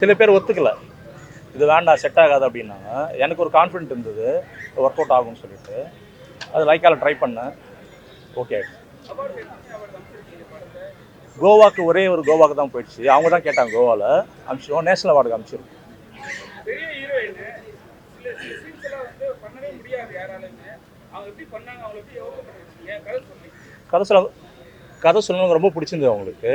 சில பேர் ஒத்துக்கல, இது வேண்டாம் செட் ஆகாது அப்படின்னாங்க. எனக்கு ஒரு கான்ஃபிடென்ட் இருந்தது ஒர்க் அவுட் ஆகும்னு சொல்லிட்டு அது லைக்கால ட்ரை பண்ணேன். ஓகே, கோவாக்கு ஒரே ஒரு கோவாக்கு தான் போயிடுச்சு. அவங்க தான் கேட்டாங்க, கோவாவில் அனுப்பிச்சிடுவோம், நேஷனல் அவார்டுக்கு அனுப்பிச்சிருவோம். கதை சொல்லணும் ரொம்ப பிடிச்சிருந்தது அவங்களுக்கு.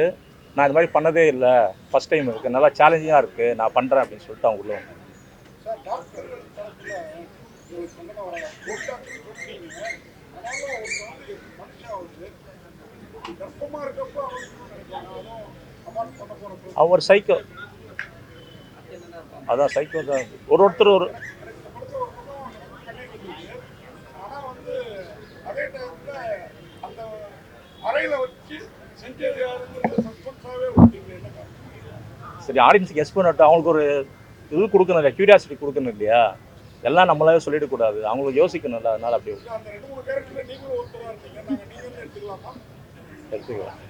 நான் இந்த மாதிரி பண்ணதே இல்லை, ஃபஸ்ட் டைம் இருக்குது, நல்லா சேலஞ்சிங்காக இருக்குது, நான் பண்ணுறேன் அப்படின்னு சொல்லிட்டு அவங்க உள்ள வந்தாங்க. அவர் சைக்கோ, அதான் சைக்கோ தான். ஒருத்தர் ஒரு சரி, ஆடியன்ஸுக்கு கெஸ் பண்ணட்டும். அவங்களுக்கு ஒரு இது கொடுக்கணும் இல்லையா, கியூரியாசிட்டி கொடுக்கணும் இல்லையா, எல்லாம் நம்மளாவே சொல்லிடக்கூடாது, அவங்களுக்கு யோசிக்கணும்ல, அதனால அப்படி எடுத்துக்கலாம்.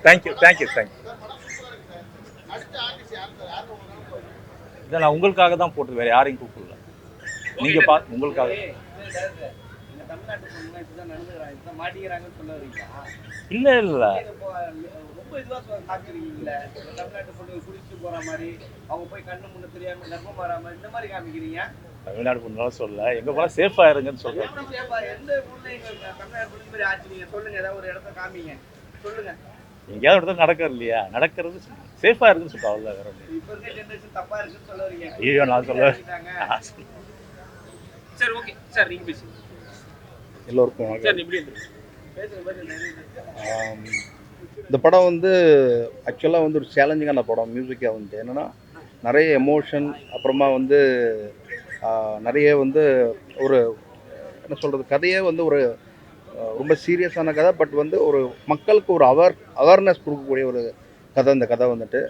Thank you thank you thank you. இதை நான் உங்களுக்காக தான் போட்டு, வேறு யாரையும் கூப்பிடல, நீங்கள் உங்களுக்காக. இல்லை இல்லை, தமிழ்நாடு பொண்ணு சொல்ல, எங்க போல சேஃபா இருங்கன்னு சொல்றேன். எங்கேயாவது இடத்துல நடக்கிறது இல்லையா, நடக்கிறது சேஃபா இருக்குன்னு சொல்லிட்டு அவ்வளோ வேற ஒன்று. ஐயோ நான் சொல்ல. எல்லோருக்கும் இந்த படம் வந்து ஆக்சுவலாக வந்து ஒரு சேலஞ்சிங்கான படம். மியூசிக்காக வந்து என்னென்னா நிறைய எமோஷன், அப்புறமா வந்து நிறைய வந்து ஒரு என்ன சொல்கிறது, கதையே வந்து ஒரு ரொம்ப சீரியஸான கதை. பட் வந்து ஒரு மக்களுக்கு ஒரு அவேர்னஸ் கொடுக்கக்கூடிய ஒரு கதை இந்த கதை வந்துட்டு.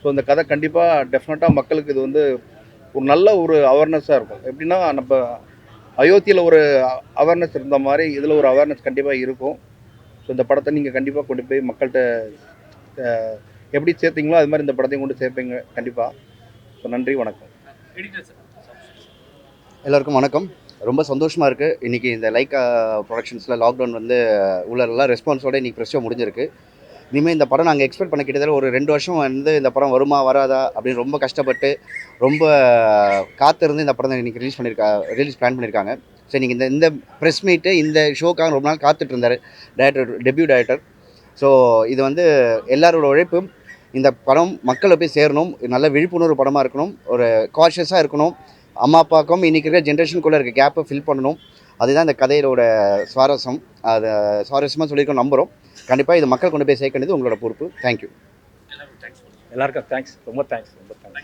ஸோ இந்த கதை கண்டிப்பாக டெஃபினட்டாக மக்களுக்கு இது வந்து ஒரு நல்ல ஒரு அவேர்னஸாக இருக்கும். எப்படின்னா நம்ம அயோத்தியில் ஒரு அவேர்னஸ் இருந்த மாதிரி இதில் ஒரு அவேர்னஸ் கண்டிப்பாக இருக்கும். ஸோ இந்த படத்தை நீங்கள் கண்டிப்பாக கொண்டு போய் மக்கள்கிட்ட எப்படி சேர்த்தீங்களோ அது மாதிரி இந்த படத்தையும் கொண்டு சேர்ப்பீங்க கண்டிப்பாக. ஸோ நன்றி, வணக்கம். எல்லோருக்கும் வணக்கம். ரொம்ப சந்தோஷமாக இருக்குது. இன்றைக்கி இந்த லைக்கா ப்ரொடக்ஷன்ஸில் லாக்டவுன் வந்து உள்ள ரெஸ்பான்ஸோடு இன்றைக்கி ப்ரெஸ் ஷோ முடிஞ்சிருக்கு. இனிமேல் இந்த படம் நாங்கள் எக்ஸ்பெக்ட் பண்ண கிட்டத்தட்ட ஒரு 2 வருஷம் வந்து இந்த படம் வருமா வராதா அப்படின்னு ரொம்ப கஷ்டப்பட்டு ரொம்ப காத்திருந்து இந்த படம் இன்றைக்கி ரிலீஸ் பிளான் பண்ணியிருக்காங்க. ஸோ இன்றைக்கி இந்த ப்ரெஸ் மீட்டு இந்த ஷோக்காக ரொம்ப நாள் காத்துட்டு இருந்தார் டெபியூ டைரக்டர். ஸோ இது வந்து எல்லாரோட உழைப்பும். இந்த படம் மக்களை போய் சேரணும், நல்ல விழிப்புணர்வு படமாக இருக்கணும், ஒரு காஷியஸாக இருக்கணும், அம்மா அப்பாவுக்கும் இன்றைக்கி இருக்கிற ஜென்ரேஷனுக்குள்ளே இருக்க கேப்பை ஃபில் பண்ணணும். அதுதான் இந்த கதையோட சுவாரஸ்யம். அதை சுவாரஸ்யமாக சொல்லியிருக்கோம், நம்புகிறோம். கண்டிப்பாக இது மக்கள் கொண்டு போய் சேர்க்கணுது உங்களோட பொறுப்பு. தேங்க்யூ. எல்லாருக்கும் தேங்க்ஸ், ரொம்ப தேங்க்ஸ், ரொம்ப தேங்க்ஸ்.